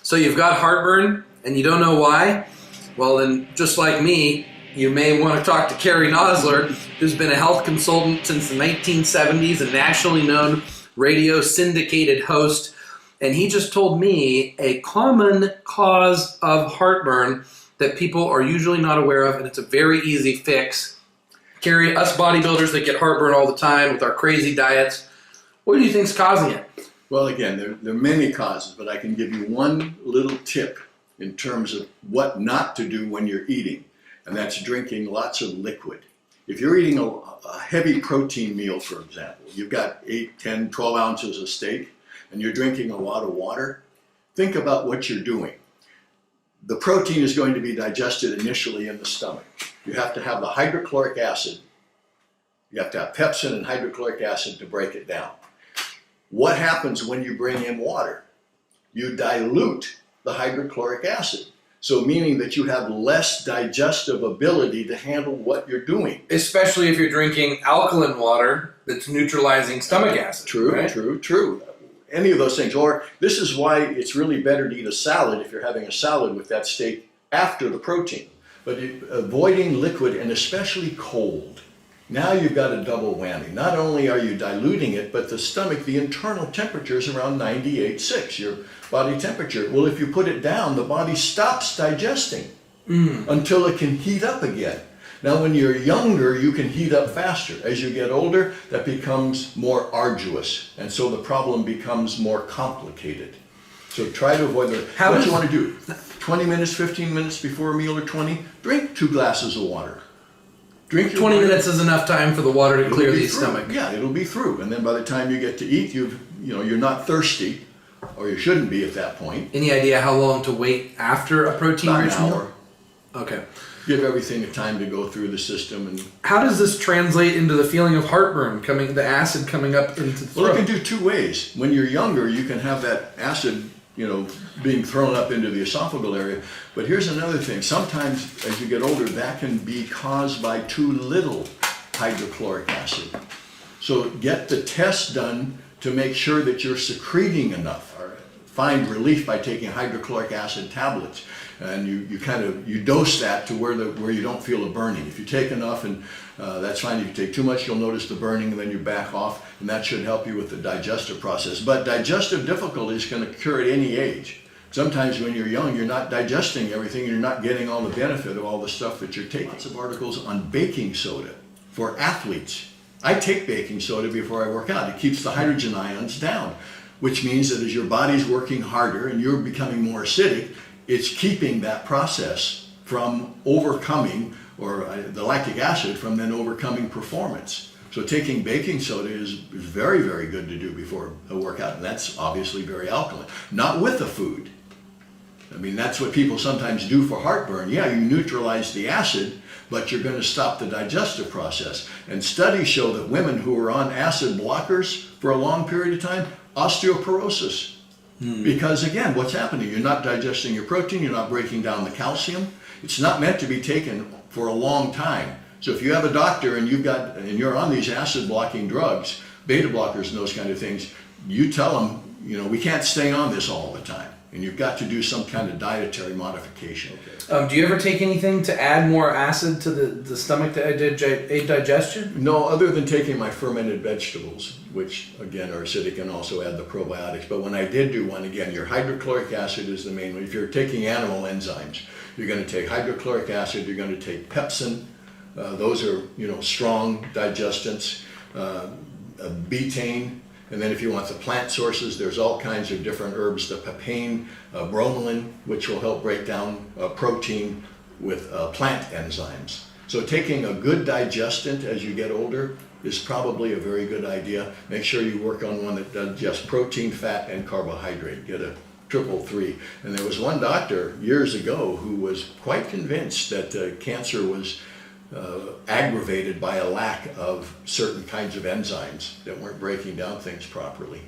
So you've got heartburn and you don't know why? Well, then, just like me, you may want to talk to Cary Nosler, who's been a health consultant since the 1970s, a nationally known radio syndicated host. And he just told me a common cause of heartburn that people are usually not aware of, and it's a very easy fix. Cary, us bodybuilders that get heartburn all the time with our crazy diets, what do you think's causing it? Well, again, there are many causes, but I can give you one little tip in terms of what not to do when you're eating, and that's drinking lots of liquid. If you're eating a heavy protein meal, for example, you've got 8, 10, 12 ounces of steak, and you're drinking a lot of water, think about what you're doing. The protein is going to be digested initially in the stomach. You have to have the hydrochloric acid. You have to have pepsin and hydrochloric acid to break it down. What happens when you bring in water? You dilute the hydrochloric acid. So meaning that you have less digestive ability to handle what you're doing. Especially if you're drinking alkaline water that's neutralizing stomach acid. True, right? true. Any of those things. Or this is why it's really better to eat a salad if you're having a salad with that steak after the protein. But avoiding liquid, and especially cold. Now you've got a double whammy. Not only are you diluting it, but the stomach, the internal temperature is around 98.6, your body temperature. Well, if you put it down, the body stops digesting until it can heat up again. Now, when you're younger, you can heat up faster. As you get older, that becomes more arduous, and so the problem becomes more complicated. So try to avoid that. What you want to do, 20 minutes, 15 minutes before a meal or 20, drink 2 glasses of water. Drink 20 minutes is enough time for the water to clear the stomach. Yeah, it'll be through. And then by the time you get to eat, you're not thirsty, or you shouldn't be at that point. Any idea how long to wait after a protein-rich meal? An hour. Okay. Give everything a time to go through the system. And how does this translate into the feeling of heartburn, the acid coming up into the throat? Well, it can do 2 ways. When you're younger, you can have that acid, being thrown up into the esophageal area. But here's another thing. Sometimes as you get older, that can be caused by too little hydrochloric acid. So get the test done to make sure that you're secreting enough. Or find relief by taking hydrochloric acid tablets. And you dose that to where you don't feel a burning. If you take enough, and that's fine. If you take too much, you'll notice the burning, and then you back off, and that should help you with the digestive process. But digestive difficulties can occur at any age. Sometimes when you're young, you're not digesting everything, and you're not getting all the benefit of all the stuff that you're taking. Lots of articles on baking soda for athletes. I take baking soda before I work out. It keeps the hydrogen ions down, which means that as your body's working harder and you're becoming more acidic, it's keeping that process from overcoming, or the lactic acid from then overcoming performance. So taking baking soda is very, very good to do before a workout, and that's obviously very alkaline. Not with the food. I mean, that's what people sometimes do for heartburn. Yeah, you neutralize the acid, but you're going to stop the digestive process. And studies show that women who are on acid blockers for a long period of time, osteoporosis. Because again, what's happening? You're not digesting your protein, you're not breaking down the calcium. It's not meant to be taken for a long time. So if you have a doctor and you're on these acid blocking drugs, beta blockers and those kind of things, you tell them, we can't stay on this all the time. And you've got to do some kind of dietary modification. Do you ever take anything to add more acid to the stomach to aid digestion? No, other than taking my fermented vegetables, which again are acidic and also add the probiotics. But when I did do one, again, your hydrochloric acid is the main one. If you're taking animal enzymes, you're going to take hydrochloric acid, you're going to take pepsin. Those are, strong digestants, betaine. And then if you want the plant sources, there's all kinds of different herbs, the papain, bromelain, which will help break down protein with plant enzymes. So taking a good digestant as you get older is probably a very good idea. Make sure you work on one that digests protein, fat, and carbohydrate. Get a 333. And there was one doctor years ago who was quite convinced that cancer was aggravated by a lack of certain kinds of enzymes that weren't breaking down things properly.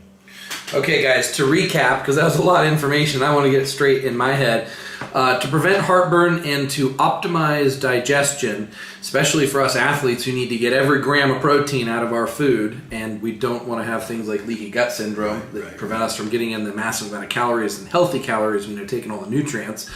Okay, guys, to recap, because that was a lot of information, I want to get it straight in my head. To prevent heartburn and to optimize digestion, especially for us athletes who need to get every gram of protein out of our food, and we don't want to have things like leaky gut syndrome that prevent us from getting in the massive amount of calories and healthy calories when you're taking all the nutrients.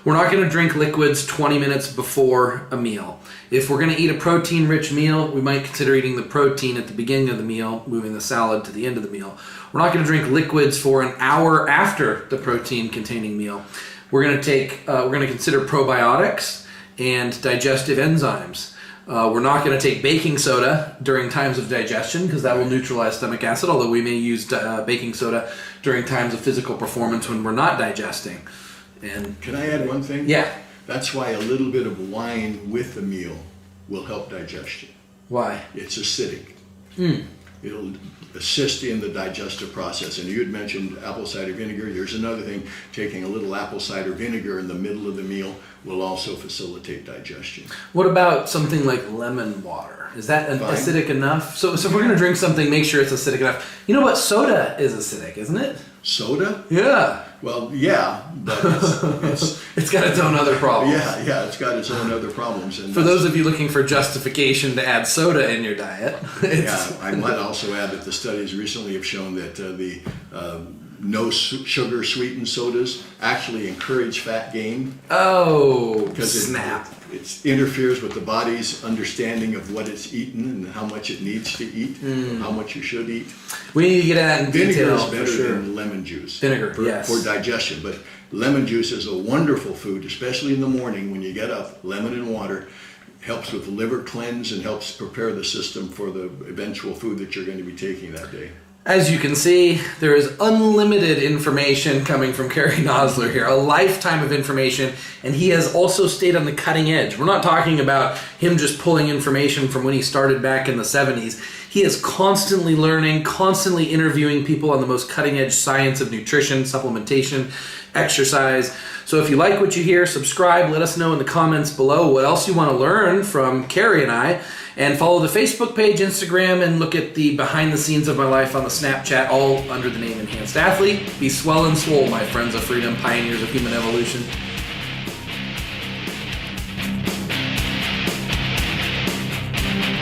We're not going to drink liquids 20 minutes before a meal. If we're going to eat a protein-rich meal, we might consider eating the protein at the beginning of the meal, moving the salad to the end of the meal. We're not going to drink liquids for an hour after the protein-containing meal. We're going to consider probiotics and digestive enzymes. We're not going to take baking soda during times of digestion because that will neutralize stomach acid, although we may use baking soda during times of physical performance when we're not digesting. And can I add one thing? Yeah. That's why a little bit of wine with the meal will help digestion. Why? It's acidic. It'll assist in the digestive process. And you had mentioned apple cider vinegar. Here's another thing. Taking a little apple cider vinegar in the middle of the meal will also facilitate digestion. What about something like lemon water? Is that acidic enough? So if we're going to drink something, make sure it's acidic enough. You know what? Soda is acidic, isn't it? Soda? Yeah. Well, yeah, but it's got its own other problems. Yeah, it's got its own other problems. And for those of you looking for justification to add soda in your diet. I might also add that the studies recently have shown that the no sugar sweetened sodas actually encourage fat gain. Oh, because snap. It interferes with the body's understanding of what it's eaten and how much it needs to eat, how much you should eat. We need to get that in detail. Vinegar is better than lemon juice. Vinegar, for digestion. But lemon juice is a wonderful food, especially in the morning when you get up. Lemon and water helps with liver cleanse and helps prepare the system for the eventual food that you're going to be taking that day. As you can see, there is unlimited information coming from Cary Nosler here, a lifetime of information, and he has also stayed on the cutting edge. We're not talking about him just pulling information from when he started back in the 70s. He is constantly learning, constantly interviewing people on the most cutting edge science of nutrition, supplementation, exercise. So if you like what you hear, subscribe, let us know in the comments below what else you want to learn from Cary and I. And follow the Facebook page, Instagram, and look at the behind the scenes of my life on the Snapchat, all under the name Enhanced Athlete. Be swell and swole, my friends of freedom, pioneers of human evolution.